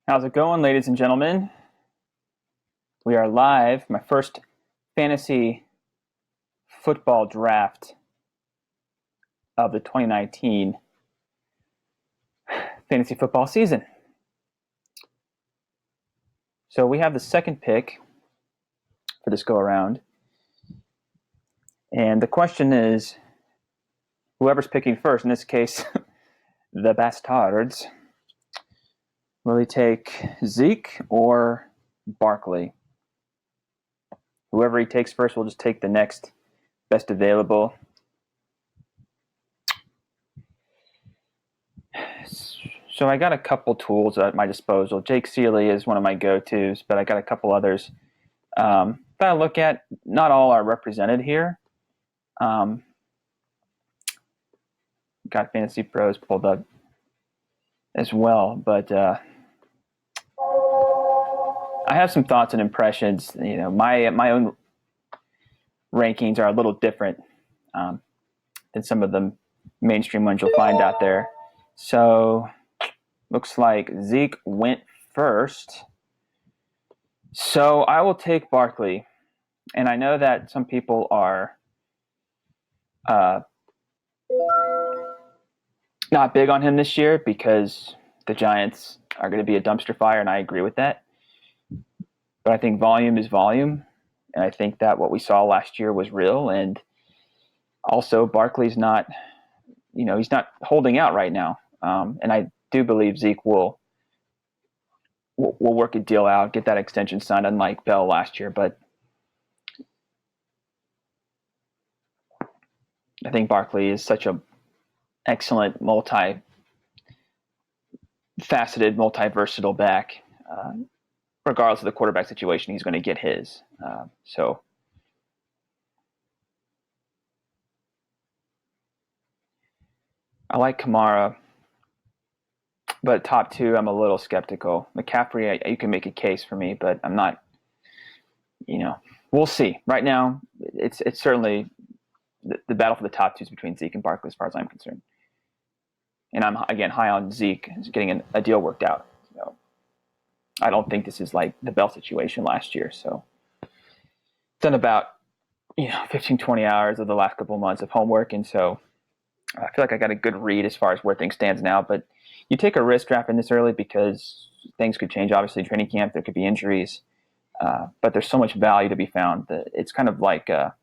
How's it going, ladies and gentlemen? We are live. My first fantasy football draft of the 2019 fantasy football season. So we have the second pick for this go around. And the question is whoever's picking first, in this case, the Bastards, will he take Zeke or Barkley? Whoever he takes first will just take the next best available. So I got a couple tools at my disposal. Jake Seeley is one of my go-tos, but I got a couple others that I look at. Not all are represented here. Got Fantasy Pros pulled up as well, but I have some thoughts and impressions. You know, my own rankings are a little different than some of the mainstream ones you'll find out there. So looks like Zeke went first. So I will take Barkley. And I know that some people are not big on him this year because the Giants are going to be a dumpster fire, and I agree with that. But I think volume is volume, and I think that what we saw last year was real. And also, Barkley's not, he's not holding out right now. And I do believe Zeke will work a deal out, get that extension signed, unlike Bell last year. But I think Barkley is such a excellent multi-faceted, multi-versatile back. Regardless of the quarterback situation, he's going to get his. So I like Kamara, but top two, I'm a little skeptical. McCaffrey, you can make a case for me, but I'm not. We'll see. Right now, it's certainly the battle for the top two is between Zeke and Barkley, as far as I'm concerned. And I'm again high on Zeke getting a deal worked out. So I don't think this is like the Bell situation last year. So done about 15, 20 hours of the last couple of months of homework, and so I feel like I got a good read as far as where things stands now. But you take a risk drafting this early because things could change. Obviously, training camp, there could be injuries, but there's so much value to be found that it's kind of like, I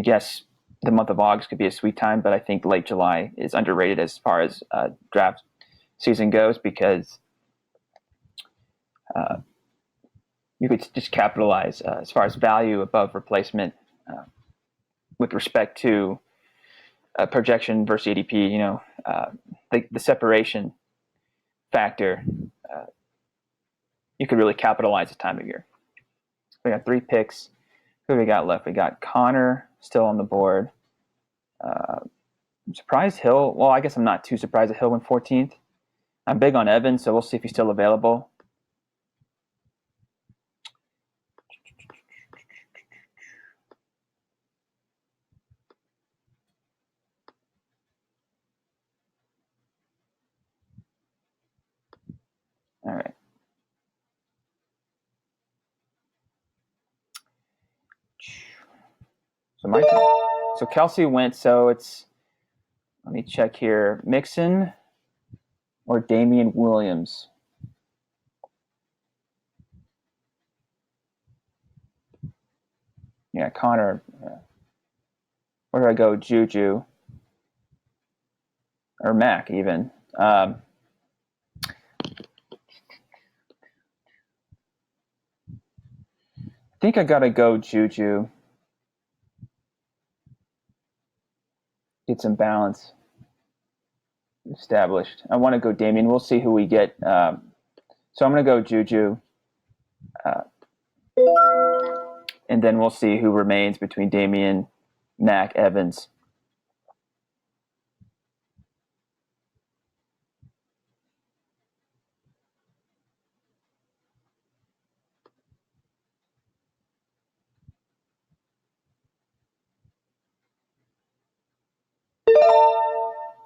guess, the month of August could be a sweet time, but I think late July is underrated as far as draft season goes because you could just capitalize as far as value above replacement with respect to projection versus ADP. The separation factor, you could really capitalize this time of year. We got 3 picks. Who do we got left? We got Connor still on the board. I'm surprised Hill. Well, I guess I'm not too surprised that Hill went 14th. I'm big on Evans, so we'll see if he's still available. All right. So my turn. So Kelsey went. So it's, let me check here. Mixon or Damian Williams? Yeah, Connor. Where do I go? Juju or Mac even? I think I gotta go Juju. Get some balance established. I want to go Damian. We'll see who we get. So I'm gonna go Juju, and then we'll see who remains between Damian, Mac, Evans.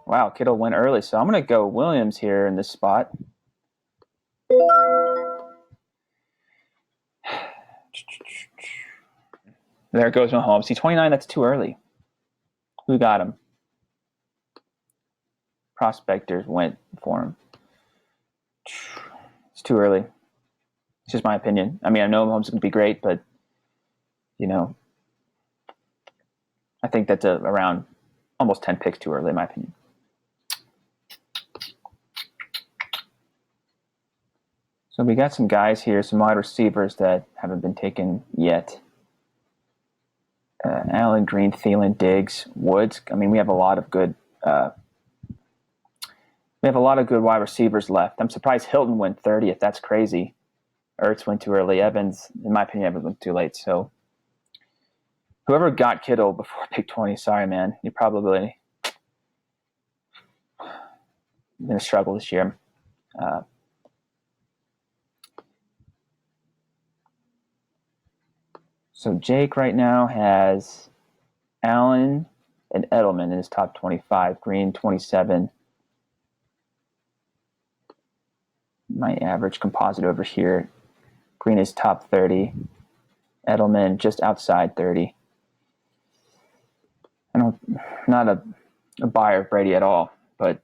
Wow, Kittle went early, so I'm gonna go Williams here in this spot. There goes Mahomes. See, 29, that's too early. Who got him? Prospectors went for him. It's too early. It's just my opinion. I mean, I know Mahomes is going to be great, but, you know, I think that's around almost 10 picks too early, in my opinion. So we got some guys here, some wide receivers that haven't been taken yet. Allen, Green, Thielen, Diggs, Woods. I mean, we have a lot of good wide receivers left. I'm surprised Hilton went 30th. That's crazy. Ertz went too early. Evans, in my opinion, Evans went too late. So whoever got Kittle before pick 20, sorry, man. You're probably going to struggle this year. So Jake right now has Allen and Edelman in his top 25. Green, 27. My average composite over here. Green is top 30. Edelman just outside 30. Not a buyer of Brady at all, but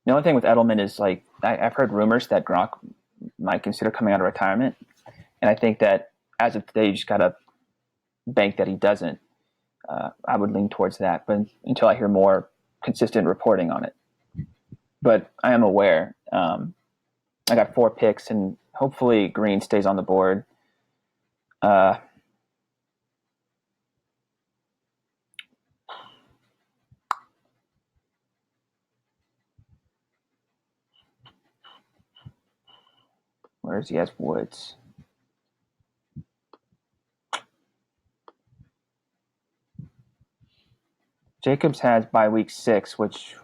the only thing with Edelman is like I've heard rumors that Gronk might consider coming out of retirement, and I think that as of today, you just gotta bank that he doesn't. I would lean towards that, but until I hear more consistent reporting on it. But I am aware. I got 4 picks, and hopefully Green stays on the board. Where is he? Has Woods. Jacobs has by week 6, which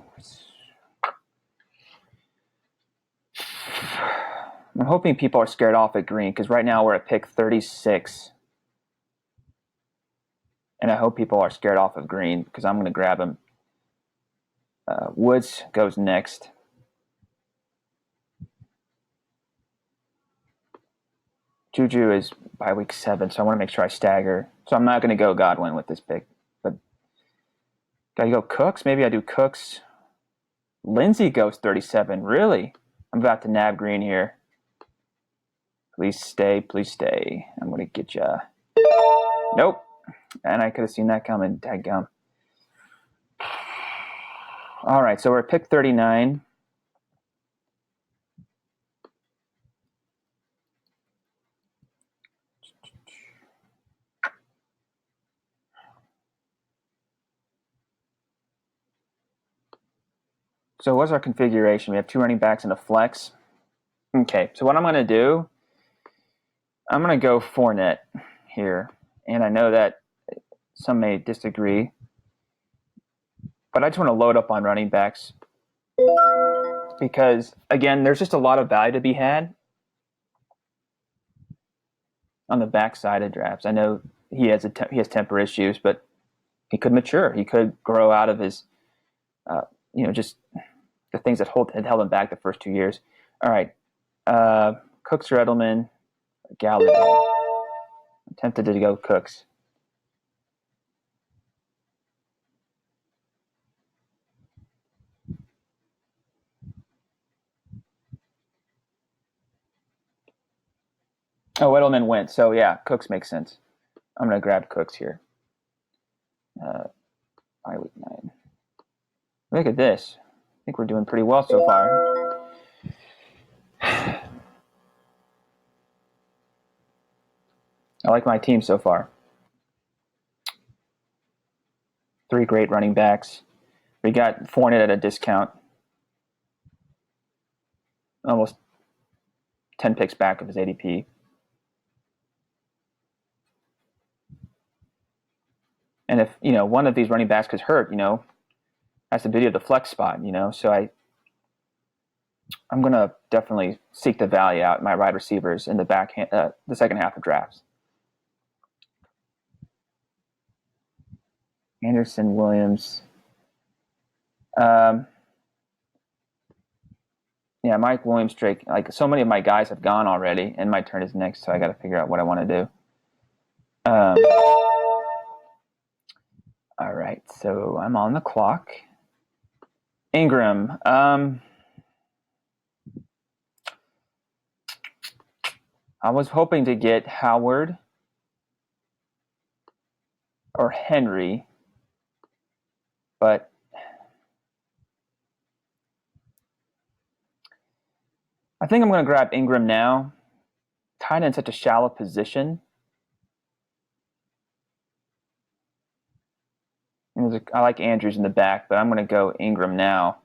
I'm hoping people are scared off at Green because right now we're at pick 36. And I hope people are scared off of Green because I'm going to grab him. Woods goes next. Juju is by week 7, so I want to make sure I stagger. So I'm not going to go Godwin with this pick. But got to go Cooks? Maybe I do Cooks. Lindsey goes 37. Really? I'm about to nab Green here. Please stay. Please stay. I'm going to get you. Nope. And I could have seen that coming. Dadgum. All right, so we're at pick 39. So what's our configuration? We have 2 running backs and a flex. Okay, so what I'm going to do, I'm going to go Fournette here. And I know that some may disagree, but I just want to load up on running backs because, again, there's just a lot of value to be had on the backside of drafts. I know he has temper issues, but he could mature. He could grow out of his, just the things that had held him back the first 2 years. All right, Cooks or Edelman, Galladay. I'm tempted to go Cooks. Oh, Edelman went. So, yeah, Cooks makes sense. I'm going to grab Cooks here. By week 9. Look at this. I think we're doing pretty well so far. I like my team so far. 3 great running backs. We got Fournette at a discount. Almost 10 picks back of his ADP. And if, one of these running backs gets hurt, that's the beauty of the flex spot, So I'm going to definitely seek the value out in my wide receivers in the second half of drafts. Anderson, Williams. Yeah, Mike Williams, Drake. Like so many of my guys have gone already, and my turn is next, so I got to figure out what I want to do. All right, so I'm on the clock. Ingram. I was hoping to get Howard or Henry, but I think I'm going to grab Ingram now. Tight end such a shallow position. I like Andrews in the back, but I'm going to go Ingram now,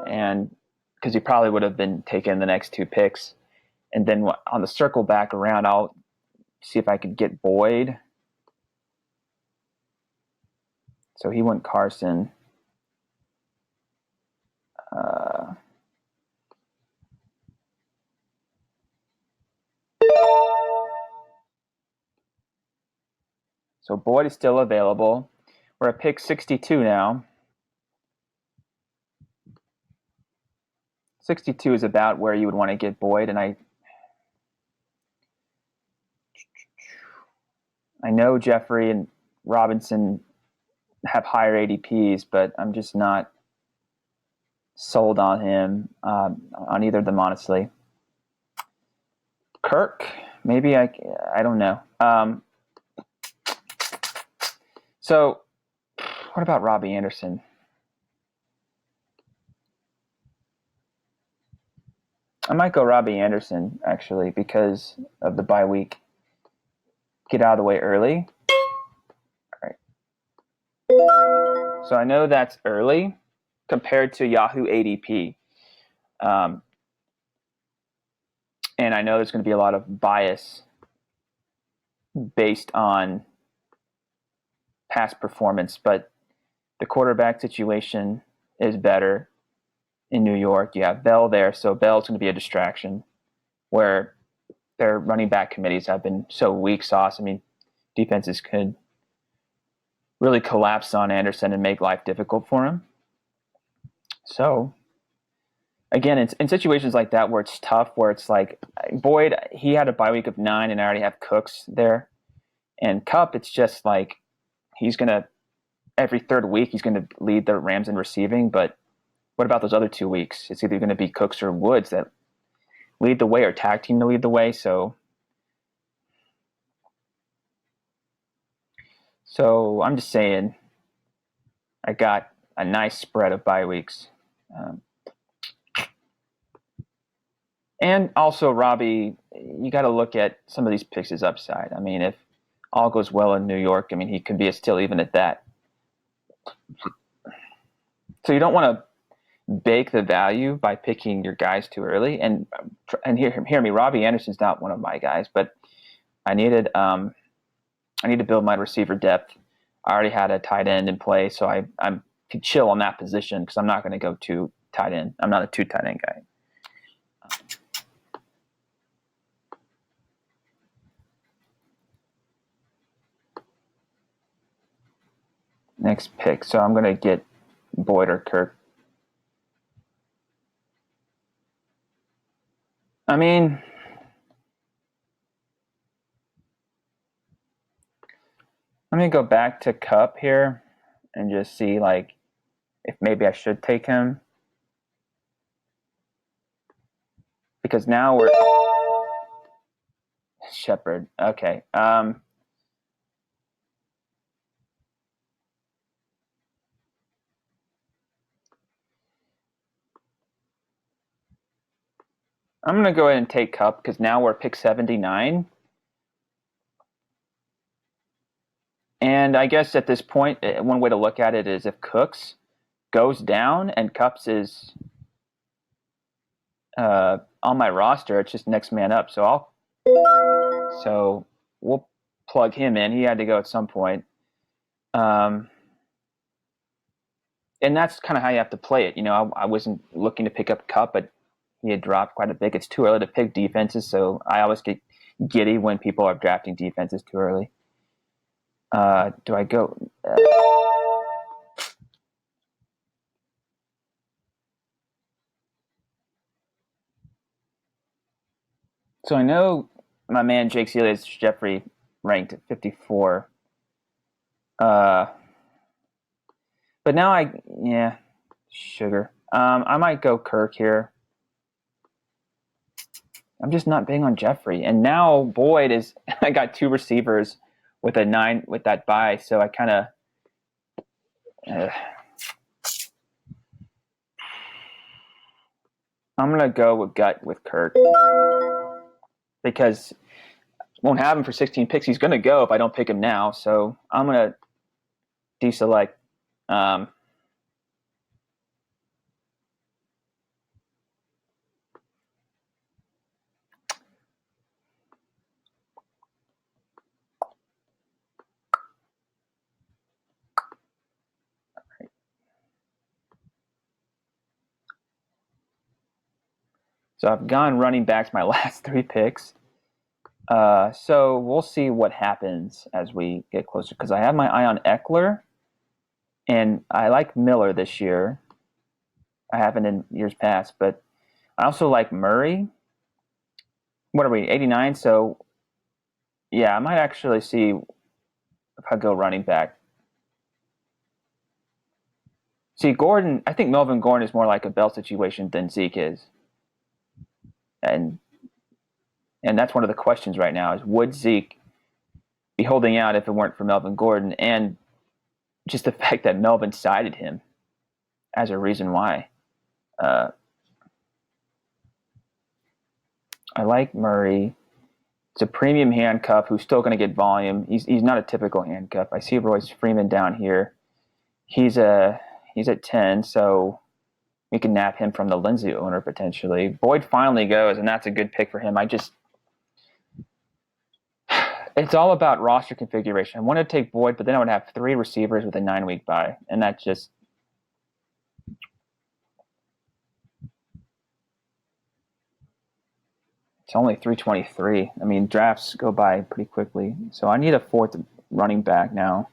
and because he probably would have been taken the next two picks, and then on the circle back around, I'll see if I could get Boyd. So he went Carson. So Boyd is still available. We're at pick 62 now. 62 is about where you would want to get Boyd, and I know Jeffrey and Robinson have higher ADPs, but I'm just not sold on him, on either of them, honestly. Kirk, maybe I don't know. So what about Robbie Anderson? I might go Robbie Anderson, actually, because of the bye week. Get out of the way early. All right. So I know that's early compared to Yahoo ADP. And I know there's going to be a lot of bias based on past performance, but the quarterback situation is better in New York. You have Bell there, so Bell's going to be a distraction, where their running back committees have been so weak sauce. I mean, defenses could really collapse on Anderson and make life difficult for him. So, again, in situations like that where it's tough, where it's like Boyd, he had a bye week of 9, and I already have Cooks there. And Kupp, it's just like he's going to, every third week, he's going to lead the Rams in receiving. But what about those other 2 weeks? It's either going to be Cooks or Woods that lead the way, or tag team to lead the way. So I'm just saying I got a nice spread of bye weeks. And also, Robbie, you got to look at some of these picks as upside. I mean, if all goes well in New York, I mean, he could be a steal even at that. So you don't want to bake the value by picking your guys too early. And hear me, Robbie Anderson's not one of my guys, but I need to build my receiver depth. I already had a tight end in play, so I could chill on that position because I'm not going to go two tight end. I'm not a 2 tight end guy. Next pick. So I'm going to get Boyd or Kirk. I mean, let me go back to Kupp here and just see like if maybe I should take him. Because now we're Shepard. Okay. I'm going to go ahead and take Kupp because now we're pick 79. And I guess at this point, one way to look at it is if Cooks goes down and Kupps is on my roster, it's just next man up. So we'll plug him in. He had to go at some point. And that's kind of how you have to play it. You know, I wasn't looking to pick up Kupp, but he had dropped quite a bit. It's too early to pick defenses, so I always get giddy when people are drafting defenses too early. Do I go? So I know my man Jake Celia's Jeffrey ranked at 54. Uh, but now yeah, sugar. I might go Kirk here. I'm just not big on Jeffrey. And now Boyd is, I got two receivers with a 9 with that bye. So I kind of, I'm going to go with gut with Kirk because won't have him for 16 picks. He's going to go if I don't pick him now. So I'm going to deselect. Um, so I've gone running backs my last 3 picks. So we'll see what happens as we get closer because I have my eye on Eckler and I like Miller this year. I haven't in years past, but I also like Murray. What are we, 89? So yeah, I might actually see if I go running back. See, Gordon, I think Melvin Gordon is more like a Bell situation than Zeke is. And that's one of the questions right now is would Zeke be holding out if it weren't for Melvin Gordon? And just the fact that Melvin cited him as a reason why. I like Murray. It's a premium handcuff who's still going to get volume. He's not a typical handcuff. I see Royce Freeman down here. He's at 10, so we can nap him from the Lindsay owner potentially. Boyd finally goes, and that's a good pick for him. It's all about roster configuration. I want to take Boyd, but then I would have 3 receivers with a 9-week bye, and that's just it's only 323. I mean, drafts go by pretty quickly, so I need a 4th running back now.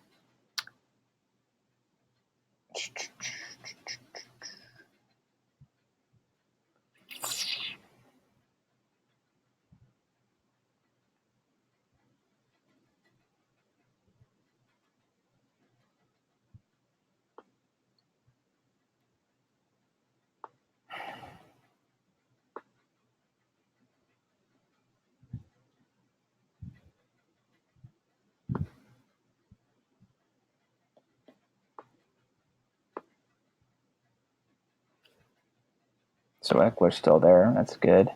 So Eckler's still there. That's good.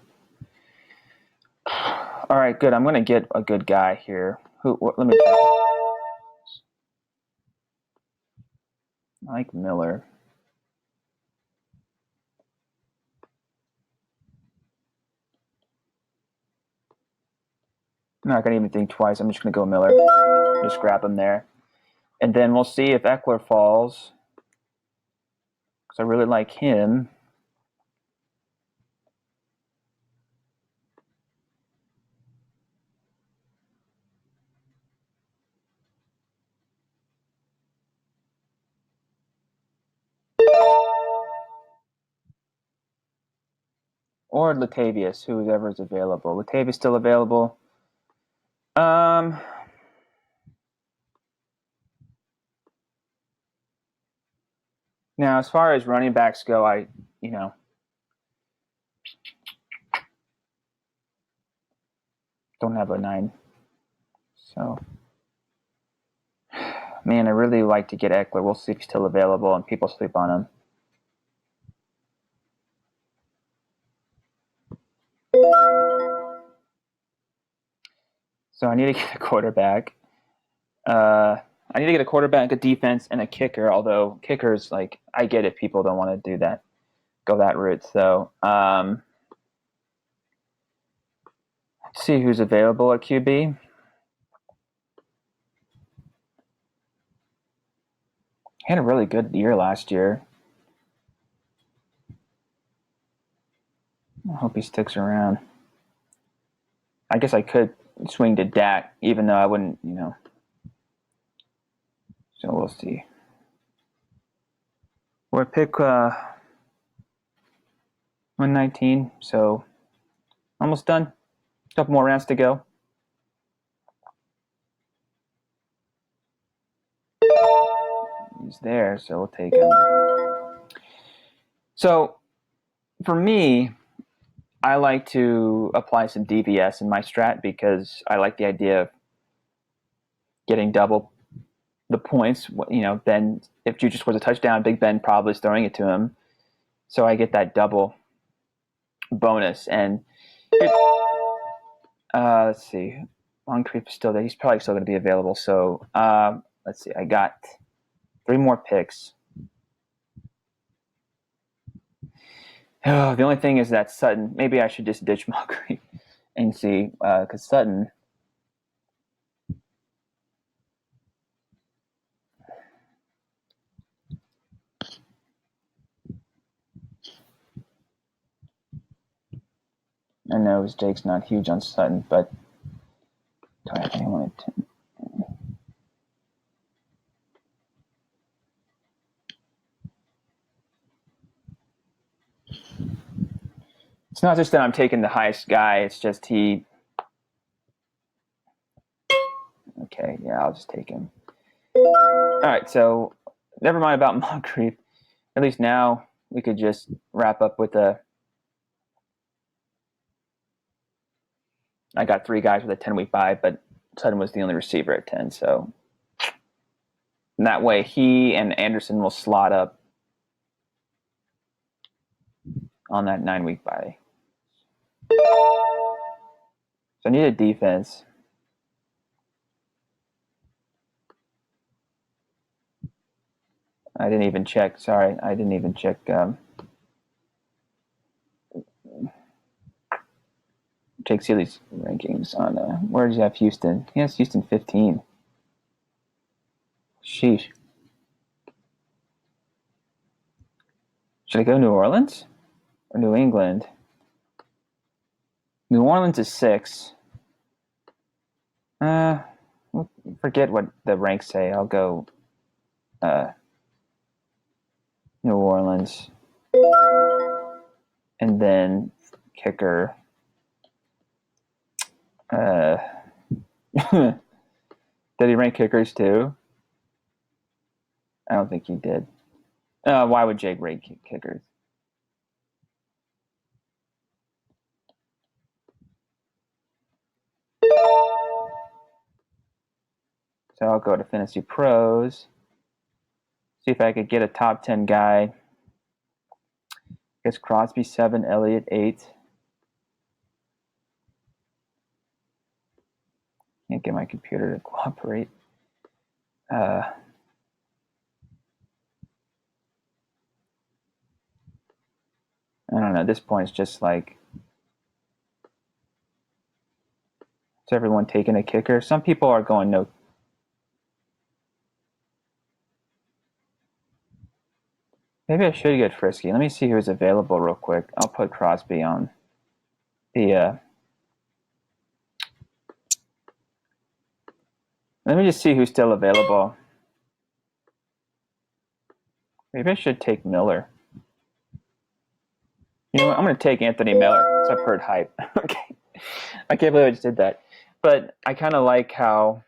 All right, good. I'm going to get a good guy here. Let me check. I like Miller. I'm not going to even think twice. I'm just going to go Miller. Just grab him there. And then we'll see if Eckler falls. Because I really like him. Or Latavius, whoever is available. Latavius still available. Now, as far as running backs go, I don't have a 9. So, man, I really like to get Eckler. We'll see if he's still available and people sleep on him. So I need to get a quarterback. I need to get a quarterback, a defense, and a kicker. Although kickers, like, I get it. People don't want to do that, go that route. So let's see who's available at QB. He had a really good year last year. I hope he sticks around. I guess I could swing to Dak, even though I wouldn't, So we'll see. We're at pick 119, so almost done. Couple more rounds to go. He's there, so we'll take him. So for me, I like to apply some DVS in my strat because I like the idea of getting double the points. Ben, if Juju scores a touchdown, Big Ben probably is throwing it to him. So I get that double bonus. And let's see. Moncrief is still there. He's probably still going to be available. So let's see. I got 3 more picks. The only thing is that Sutton, maybe I should just ditch Moncrief and see, because Sutton, I know Jake's not huge on Sutton, but I think I wanted to. It's not just that I'm taking the highest guy, it's just he. Okay, yeah, I'll just take him. All right, so never mind about Moncrief. At least now we could just wrap up with I got 3 guys with a 10-week bye, but Sutton was the only receiver at 10, so and that way he and Anderson will slot up on that 9-week bye. So I need a defense. I didn't even check. Sorry, I didn't even check. Jake Seeley's rankings on where does he have Houston? He has Houston 15. Sheesh. Should I go New Orleans or New England? New Orleans is 6. Forget what the ranks say. I'll go New Orleans. And then kicker. Did he rank kickers too? I don't think he did. Why would Jake rank kickers? So I'll go to Fantasy Pros. See if I could get a top 10 guy. I guess Crosby 7, Elliott 8. Can't get my computer to cooperate. I don't know. At this point, it's just like, is everyone taking a kicker? Some people are going no. Maybe I should get frisky. Let me see who's available real quick. I'll put Crosby on the. Let me just see who's still available. Maybe I should take Miller. You know what? I'm going to take Anthony Miller. So I've heard hype. Okay. I can't believe I just did that. But I kind of like how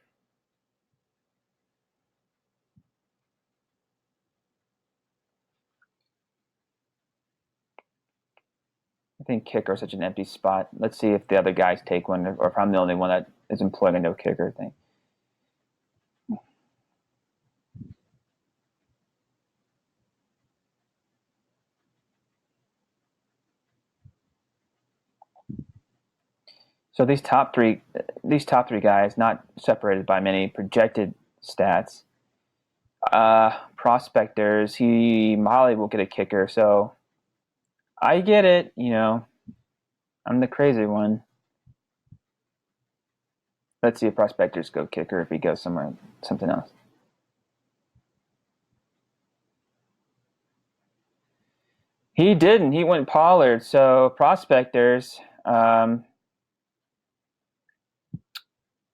I think kicker is such an empty spot. Let's see if the other guys take one or if I'm the only one that is employing a no kicker thing. So these top three guys, not separated by many projected stats. Prospectors, Molly will get a kicker, so I get it. I'm the crazy one. Let's see if prospectors go kicker if he goes something else. He didn't. He went Pollard. So prospectors,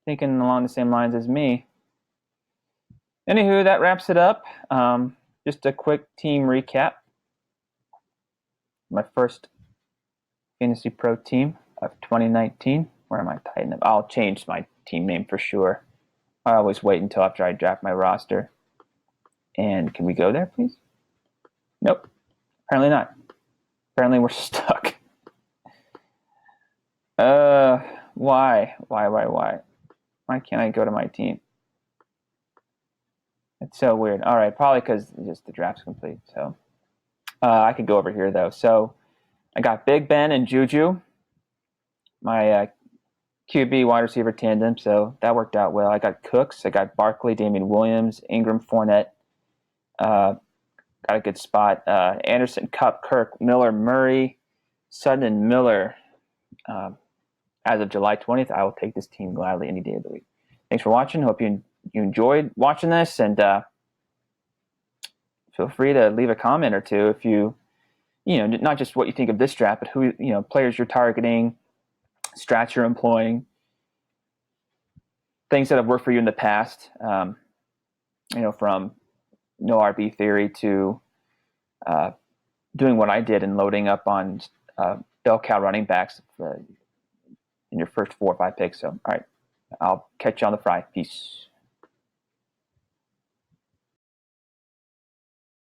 thinking along the same lines as me. Anywho, that wraps it up. Just a quick team recap. My first Fantasy Pro team of 2019 Where am I tightening up? I'll change my team name for sure. I always wait until after I draft my roster. And can we go there, please? Nope. Apparently not. Apparently we're stuck. Why? Why can't I go to my team? It's so weird. All right, probably because just the draft's complete. So I could go over here though. So I got Big Ben and Juju, my QB wide receiver tandem. So that worked out well. I got Cooks. I got Barkley, Damian Williams, Ingram, Fournette. Got a good spot. Anderson, Kupp, Kirk, Miller, Murray, Sutton, and Miller. As of July 20th, I will take this team gladly any day of the week. Thanks for watching. Hope you enjoyed watching this, and feel free to leave a comment or two if you not just what you think of this draft, but who players you're targeting, strats you're employing, things that have worked for you in the past. From no RB theory to doing what I did and loading up on bell cow running backs in your first 4 or 5 picks. So, all right, I'll catch you on the fry. Peace.